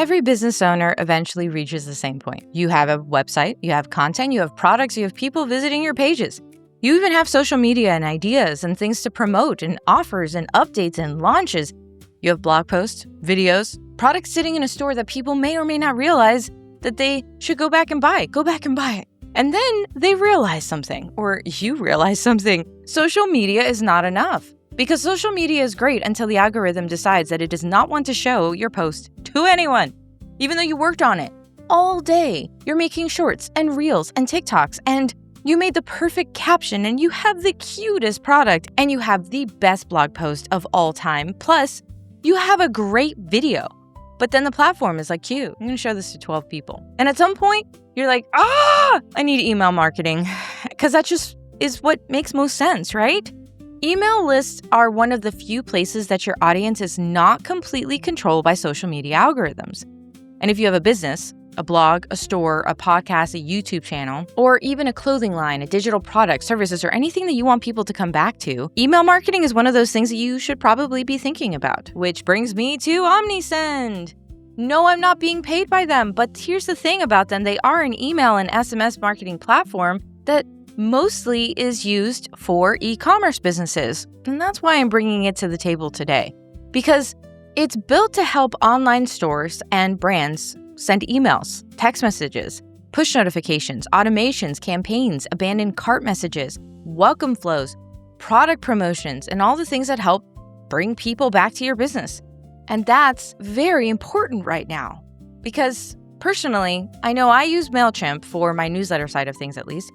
Every business owner eventually reaches the same point. You have a website, you have content, you have products, you have people visiting your pages. You even have social media and ideas and things to promote and offers and updates and launches. You have blog posts, videos, products sitting in a store that people may or may not realize that they should go back and buy. Go back and buy it. And then they realize something, or you realize something. Social media is not enough, because social media is great until the algorithm decides that it does not want to show your post to anyone, even though you worked on it all day. You're making shorts and reels and TikToks, and you made the perfect caption, and you have the cutest product, and you have the best blog post of all time. Plus, you have a great video. But then the platform is like, cute, I'm going to show this to 12 people. And at some point, you're like, I need email marketing, because that just is what makes most sense, right? Email lists are one of the few places that your audience is not completely controlled by social media algorithms. And if you have a business, a blog, a store, a podcast, a YouTube channel, or even a clothing line, a digital product, services, or anything that you want people to come back to, email marketing is one of those things that you should probably be thinking about, which brings me to Omnisend. No, I'm not being paid by them, but here's the thing about them. They are an email and SMS marketing platform that mostly is used for e-commerce businesses. And that's why I'm bringing it to the table today, because it's built to help online stores and brands send emails, text messages, push notifications, automations, campaigns, abandoned cart messages, welcome flows, product promotions, and all the things that help bring people back to your business. And that's very important right now, because personally, I know I use Mailchimp for my newsletter side of things at least,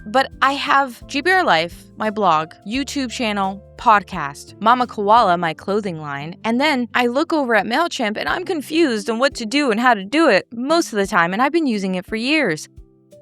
but I have GBRLIFE, my blog, YouTube channel, podcast, Mama Koala, my clothing line, and then I look over at Mailchimp and I'm confused on what to do and how to do it most of the time, and I've been using it for years.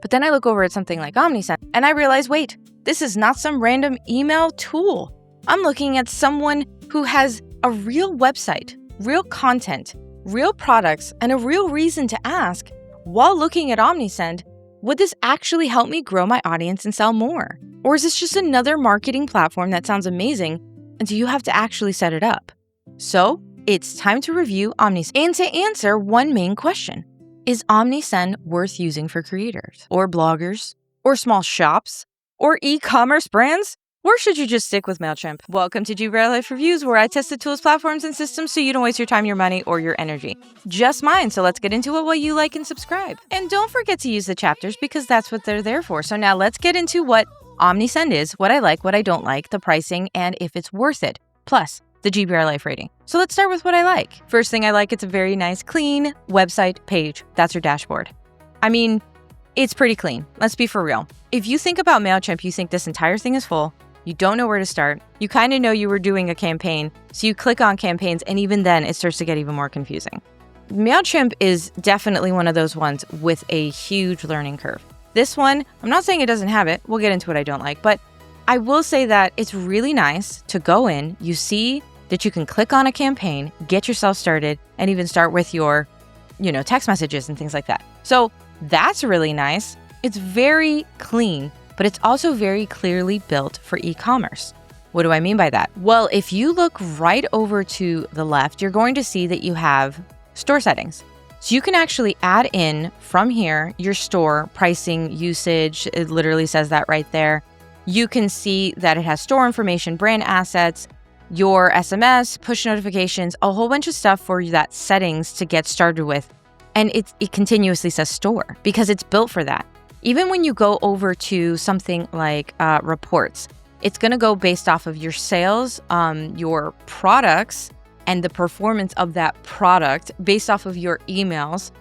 But then I look over at something like Omnisend and I realize, wait, this is not some random email tool. I'm looking at someone who has a real website, real content, real products, and a real reason to ask, while looking at Omnisend, would this actually help me grow my audience and sell more? Or is this just another marketing platform that sounds amazing, and do you have to actually set it up? So it's time to review Omnisend and to answer one main question. Is Omnisend worth using for creators or bloggers or small shops or e-commerce brands? Or should you just stick with Mailchimp? Welcome to GBRLIFE Reviews, where I test the tools, platforms, and systems so you don't waste your time, your money, or your energy. Just mine, so let's get into it while you like and subscribe. And don't forget to use the chapters, because that's what they're there for. So now let's get into what Omnisend is, what I like, what I don't like, the pricing, and if it's worth it, plus the GBRLIFE rating. So let's start with what I like. First thing I like, it's a very nice, clean website page. That's your dashboard. I mean, it's pretty clean. Let's be for real. If you think about Mailchimp, you think this entire thing is full. You don't know where to start. You kind of know you were doing a campaign, so you click on campaigns, and even then, it starts to get even more confusing. Mailchimp is definitely one of those ones with a huge learning curve. This one, I'm not saying it doesn't have it. We'll get into what I don't like, but I will say that it's really nice to go in. You see that you can click on a campaign, get yourself started, and even start with your, text messages and things like that. So that's really nice. It's very clean, but it's also very clearly built for e-commerce. What do I mean by that? Well, if you look right over to the left, you're going to see that you have store settings. So you can actually add in from here your store pricing, usage. It literally says that right there. You can see that it has store information, brand assets, your SMS, push notifications, a whole bunch of stuff for that settings to get started with. And it continuously says store because it's built for that. Even when you go over to something like reports, it's going to go based off of your sales, your products, and the performance of that product based off of your emails,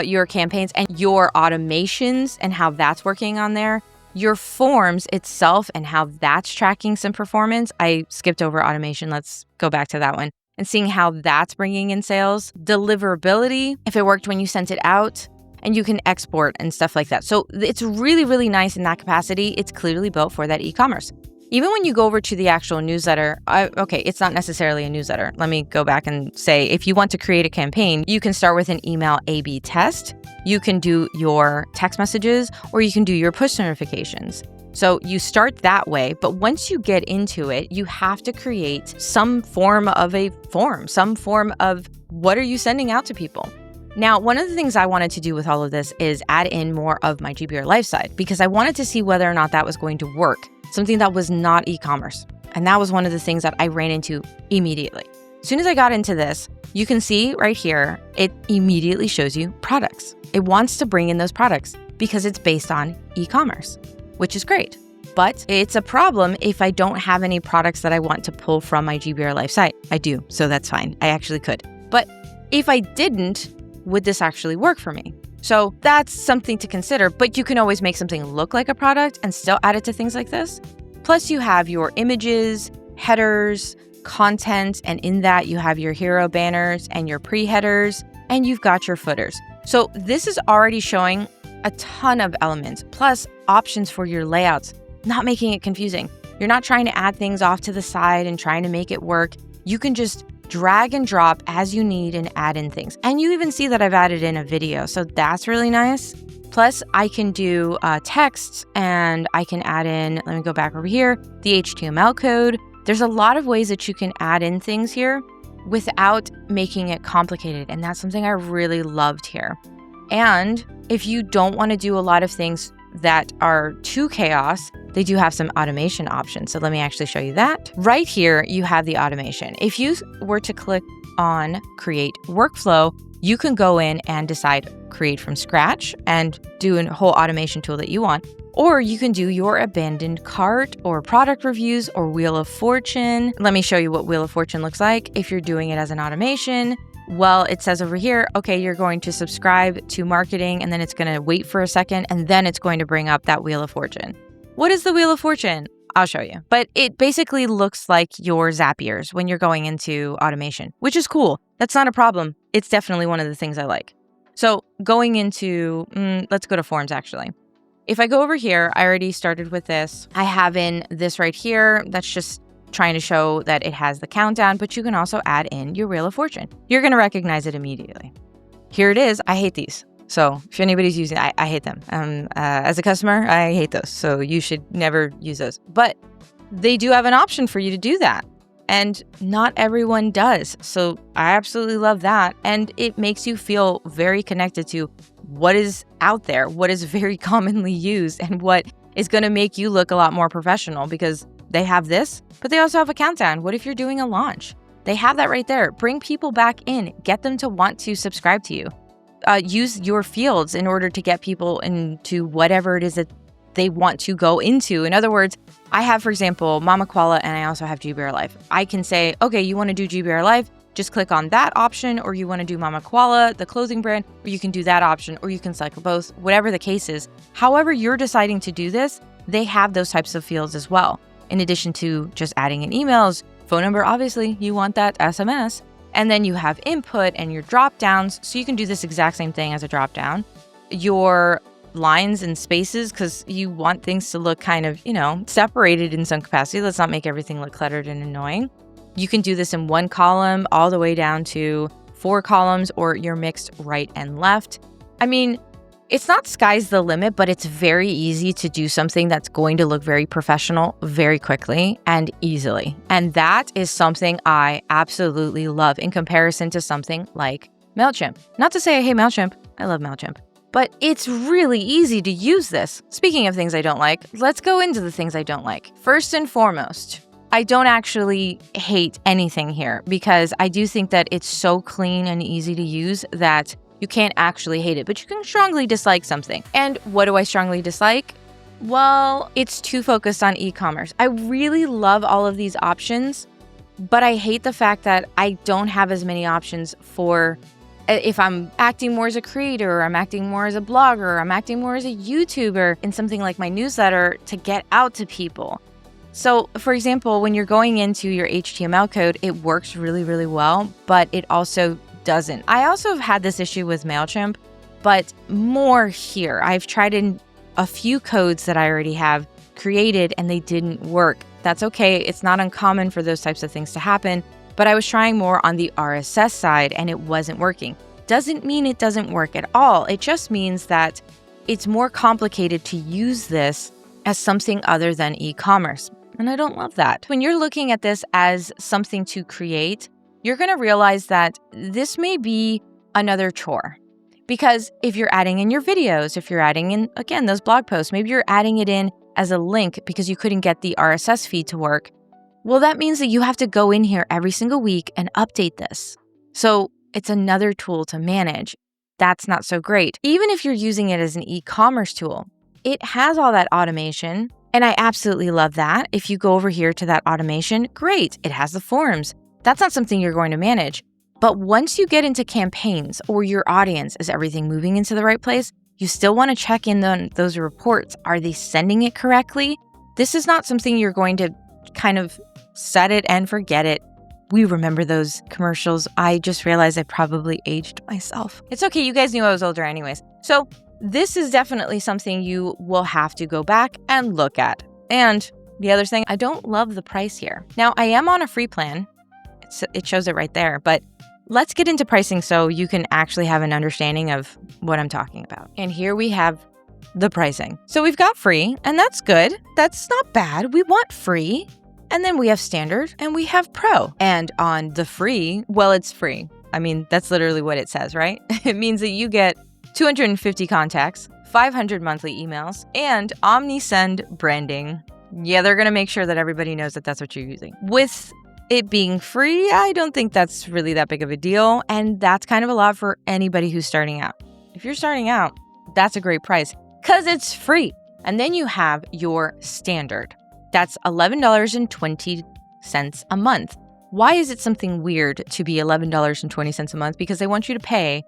your campaigns, and your automations and how that's working on there. Your forms itself and how that's tracking some performance. I skipped over automation. Let's go back to that one. And seeing how that's bringing in sales. Deliverability, if it worked when you sent it out. And you can export and stuff like that. So it's really, really nice in that capacity. It's clearly built for that e-commerce. Even when you go over to the actual newsletter, it's not necessarily a newsletter. Let me go back and say, if you want to create a campaign, you can start with an email A/B test. You can do your text messages, or you can do your push notifications. So you start that way, but once you get into it, you have to create some form of a form, some form of what are you sending out to people? Now, one of the things I wanted to do with all of this is add in more of my GBRLIFE side because I wanted to see whether or not that was going to work, something that was not e-commerce. And that was one of the things that I ran into immediately. As soon as I got into this, you can see right here, it immediately shows you products. It wants to bring in those products because it's based on e-commerce, which is great. But it's a problem if I don't have any products that I want to pull from my GBRLIFE site. I do, so that's fine. I actually could. But if I didn't, would this actually work for me? So that's something to consider, but you can always make something look like a product and still add it to things like this. Plus you have your images, headers, content, and in that you have your hero banners and your pre-headers, and you've got your footers. So this is already showing a ton of elements, plus options for your layouts, not making it confusing. You're not trying to add things off to the side and trying to make it work. You can just drag and drop as you need and add in things. And you even see that I've added in a video, so that's really nice. Plus, I can do text and I can add in, let me go back over here, the HTML code. There's a lot of ways that you can add in things here without making it complicated. And that's something I really loved here. And if you don't want to do a lot of things that are too chaos, they do have some automation options. So let me actually show you that. Right here, you have the automation. If you were to click on Create Workflow, you can go in and decide create from scratch and do a whole automation tool that you want. Or you can do your abandoned cart or product reviews or Wheel of Fortune. Let me show you what Wheel of Fortune looks like if you're doing it as an automation. Well, it says over here, okay, you're going to subscribe to marketing, and then it's going to wait for a second, and then it's going to bring up that Wheel of Fortune. What is the Wheel of Fortune? I'll show you. But it basically looks like your Zapiers when you're going into automation, which is cool. That's not a problem. It's definitely one of the things I like. So going into, let's go to forms actually. If I go over here, I already started with this. I have in this right here. That's just trying to show that it has the countdown, but you can also add in your Wheel of Fortune. You're going to recognize it immediately. Here it is. I hate these. So if anybody's using it, I hate them. As a customer, I hate those. So you should never use those. But they do have an option for you to do that. And not everyone does. So I absolutely love that. And it makes you feel very connected to what is out there, what is very commonly used, and what is going to make you look a lot more professional because they have this, but they also have a countdown. What if you're doing a launch? They have that right there. Bring people back in. Get them to want to subscribe to you. Use your fields in order to get people into whatever it is that they want to go into. In other words, I have, for example, Mama Koala, and I also have GBRLIFE. I can say, okay, you want to do GBRLIFE, just click on that option, or you want to do Mama Koala, the clothing brand, or you can do that option, or you can select both, whatever the case is. However you're deciding to do this, they have those types of fields as well. In addition to just adding in emails, phone number, obviously, you want that SMS. And then you have input and your drop downs. So you can do this exact same thing as a drop down. Your lines and spaces, because you want things to look kind of, separated in some capacity. Let's not make everything look cluttered and annoying. You can do this in one column all the way down to 4 columns, or you're mixed right and left. I mean, it's not sky's the limit, but it's very easy to do something that's going to look very professional very quickly and easily. And that is something I absolutely love in comparison to something like Mailchimp. Not to say I hate Mailchimp. I love Mailchimp. But it's really easy to use this. Speaking of things I don't like, let's go into the things I don't like. First and foremost, I don't actually hate anything here because I do think that it's so clean and easy to use that you can't actually hate it, but you can strongly dislike something. And what do I strongly dislike? Well, it's too focused on e-commerce. I really love all of these options, but I hate the fact that I don't have as many options for if I'm acting more as a creator, or I'm acting more as a blogger, or I'm acting more as a YouTuber in something like my newsletter to get out to people. So for example, when you're going into your HTML code, it works really, really well, but it also doesn't. I also have had this issue with Mailchimp, but more here. I've tried in a few codes that I already have created and they didn't work. That's okay. It's not uncommon for those types of things to happen, but I was trying more on the RSS side and it wasn't working. Doesn't mean it doesn't work at all. It just means that it's more complicated to use this as something other than e-commerce. And I don't love that. When you're looking at this as something to create, you're going to realize that this may be another chore. Because if you're adding in your videos, if you're adding in, again, those blog posts, maybe you're adding it in as a link because you couldn't get the RSS feed to work. Well, that means that you have to go in here every single week and update this. So it's another tool to manage. That's not so great. Even if you're using it as an e-commerce tool, it has all that automation. And I absolutely love that. If you go over here to that automation, great. It has the forms. That's not something you're going to manage. But once you get into campaigns or your audience, is everything moving into the right place? You still want to check in on those reports. Are they sending it correctly? This is not something you're going to kind of set it and forget it. We remember those commercials. I just realized I probably aged myself. It's okay. You guys knew I was older anyways. So this is definitely something you will have to go back and look at. And the other thing, I don't love the price here. Now, I am on a free plan. It shows it right there, but let's get into pricing so you can actually have an understanding of what I'm talking about. And here we have the pricing. So we've got free, and that's good. That's not bad. We want free. And then we have standard and we have pro. And on the free, well, it's free. I mean, that's literally what it says, right? It means that you get 250 contacts, 500 monthly emails, and Omnisend branding. Yeah, they're going to make sure that everybody knows that that's what you're using. With it being free, I don't think that's really that big of a deal. And that's kind of a lot for anybody who's starting out. If you're starting out, that's a great price because it's free. And then you have your standard. That's $11.20 a month. Why is it something weird to be $11.20 a month? Because they want you to pay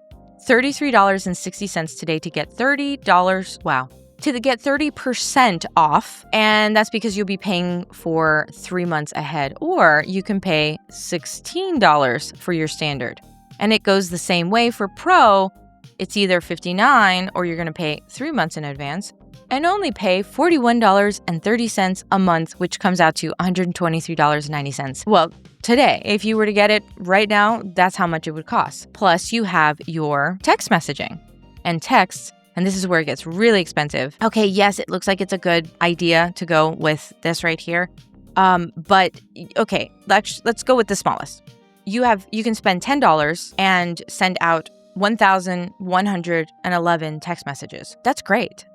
$33.60 today to get $30. Wow. To get 30% off. And that's because you'll be paying for 3 months ahead. Or you can pay $16 for your standard. And it goes the same way for Pro. It's either $59 or you're going to pay 3 months in advance and only pay $41.30 a month, which comes out to $123.90. Well, today, if you were to get it right now, that's how much it would cost. Plus, you have your text messaging and texts. And this is where it gets really expensive. Okay, yes, it looks like it's a good idea to go with this right here. But okay, let's go with the smallest. You can spend $10 and send out 1,111 text messages. That's great.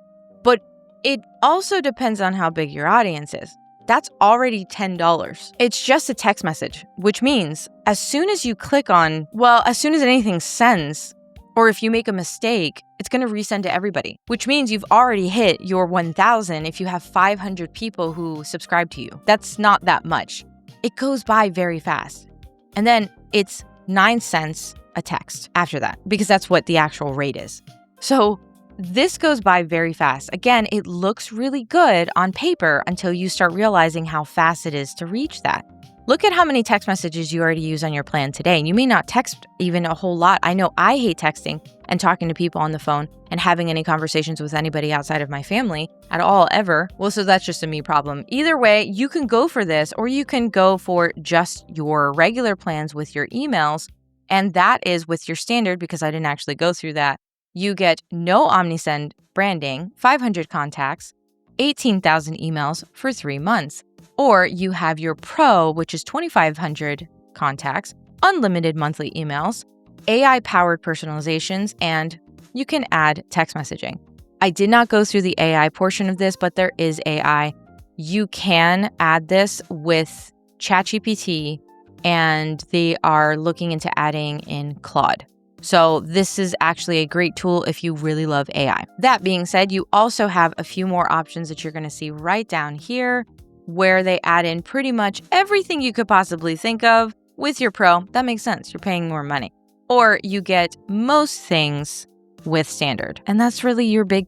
But it also depends on how big your audience is. That's already $10. It's just a text message, which means as soon as you click on, as soon as anything sends, or if you make a mistake, it's going to resend to everybody, which means you've already hit your 1,000 if you have 500 people who subscribe to you. That's not that much. It goes by very fast. And then it's 9 cents a text after that, because that's what the actual rate is. So this goes by very fast. Again, it looks really good on paper until you start realizing how fast it is to reach that. Look at how many text messages you already use on your plan today. And you may not text even a whole lot. I know I hate texting and talking to people on the phone and having any conversations with anybody outside of my family at all, ever. Well, so that's just a me problem. Either way, you can go for this, or you can go for just your regular plans with your emails. And that is with your standard, because I didn't actually go through that. You get no Omnisend branding, 500 contacts, 18,000 emails for 3 months. Or you have your Pro, which is 2,500 contacts, unlimited monthly emails, AI-powered personalizations, and you can add text messaging. I did not go through the AI portion of this, but there is AI. You can add this with ChatGPT, and they are looking into adding in Claude. So this is actually a great tool if you really love AI. That being said, you also have a few more options that you're going to see right down here, where they add in pretty much everything you could possibly think of with your Pro. That makes sense. You're paying more money. Or you get most things with standard. And that's really your big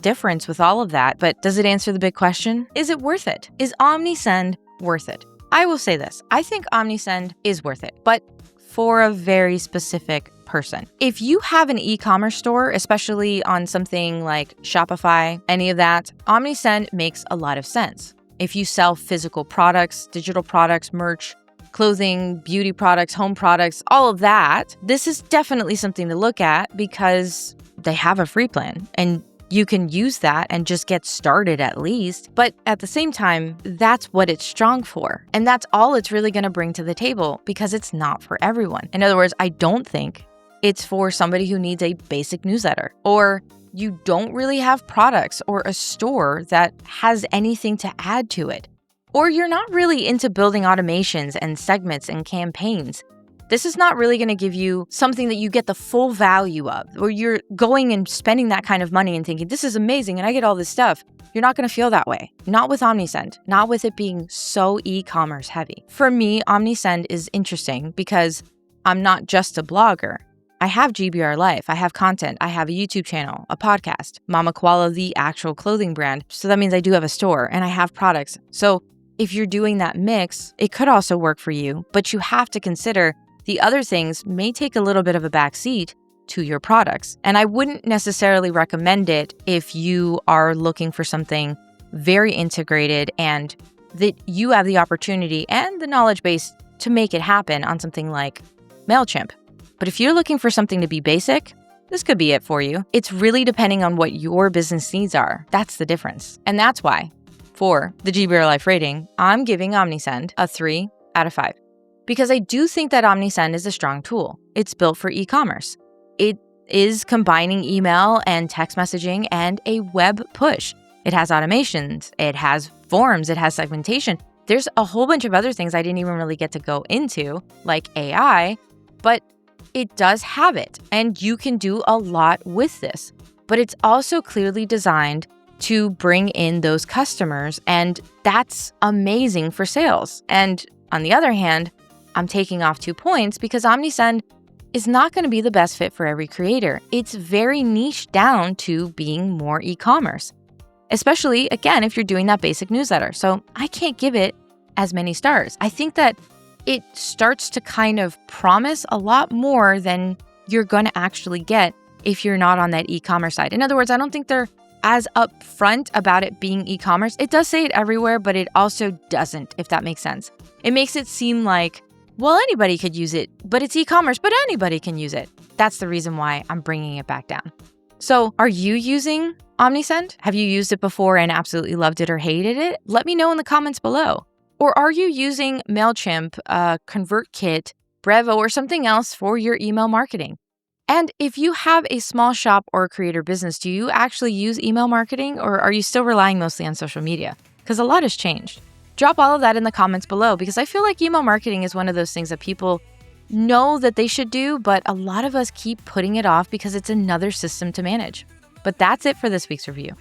difference with all of that. But does it answer the big question? Is it worth it? Is Omnisend worth it? I will say this. I think Omnisend is worth it, but for a very specific person. If you have an e-commerce store, especially on something like Shopify, any of that, Omnisend makes a lot of sense. If you sell physical products, digital products, merch, clothing, beauty products, home products, all of that, this is definitely something to look at because they have a free plan and you can use that and just get started at least. But at the same time, that's what it's strong for. And that's all it's really going to bring to the table because it's not for everyone. In other words, I don't think it's for somebody who needs a basic newsletter, or you don't really have products or a store that has anything to add to it, or you're not really into building automations and segments and campaigns. This is not really going to give you something that you get the full value of, or you're going and spending that kind of money and thinking, this is amazing and I get all this stuff. You're not going to feel that way. Not with Omnisend, not with it being so e-commerce heavy. For me, Omnisend is interesting because I'm not just a blogger. I have GBRLIFE, I have content, I have a YouTube channel, a podcast, Mama Koala, the actual clothing brand. So that means I do have a store and I have products. So if you're doing that mix, it could also work for you, but you have to consider the other things may take a little bit of a backseat to your products. And I wouldn't necessarily recommend it if you are looking for something very integrated and that you have the opportunity and the knowledge base to make it happen on something like Mailchimp. But if you're looking for something to be basic, this could be it for you. It's really depending on what your business needs are. That's the difference. And that's why, for the GBRLIFE rating, I'm giving Omnisend a 3 out of 5. Because I do think that Omnisend is a strong tool. It's built for e-commerce. It is combining email and text messaging and a web push. It has automations, it has forms, it has segmentation. There's a whole bunch of other things I didn't even really get to go into, like AI, but it does have it, and you can do a lot with this. But it's also clearly designed to bring in those customers, and that's amazing for sales. And on the other hand, I'm taking off 2 points because Omnisend is not going to be the best fit for every creator. It's very niche down to being more e-commerce, especially, again, if you're doing that basic newsletter. So I can't give it as many stars. I think that it starts to kind of promise a lot more than you're going to actually get if you're not on that e-commerce side. In other words, I don't think they're as upfront about it being e-commerce. It does say it everywhere, but it also doesn't, if that makes sense. It makes it seem like, well, anybody could use it, but it's e-commerce, but anybody can use it. That's the reason why I'm bringing it back down. So are you using Omnisend? Have you used it before and absolutely loved it or hated it? Let me know in the comments below. Or are you using Mailchimp, ConvertKit, Brevo, or something else for your email marketing? And if you have a small shop or creator business, do you actually use email marketing, or are you still relying mostly on social media? Because a lot has changed. Drop all of that in the comments below, because I feel like email marketing is one of those things that people know that they should do, but a lot of us keep putting it off because it's another system to manage. But that's it for this week's review.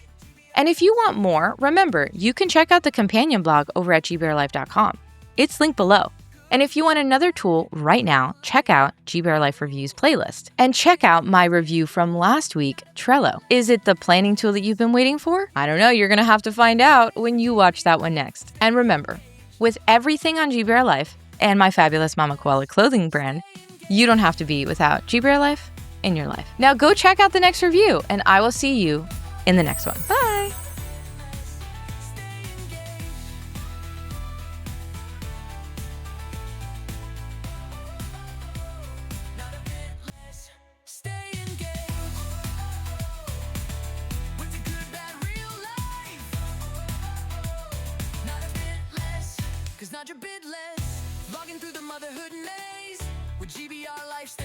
And if you want more, remember, you can check out the companion blog over at GBRLife.com. It's linked below. And if you want another tool right now, check out GBRLife Reviews playlist. And check out my review from last week, Trello. Is it the planning tool that you've been waiting for? I don't know, you're gonna have to find out when you watch that one next. And remember, with everything on GBRLife and my fabulous Mama Koala clothing brand, you don't have to be without GBRLife in your life. Now go check out the next review, and I will see you in the next one. Bye! Not your bit less, logging through the motherhood maze with GBR Life.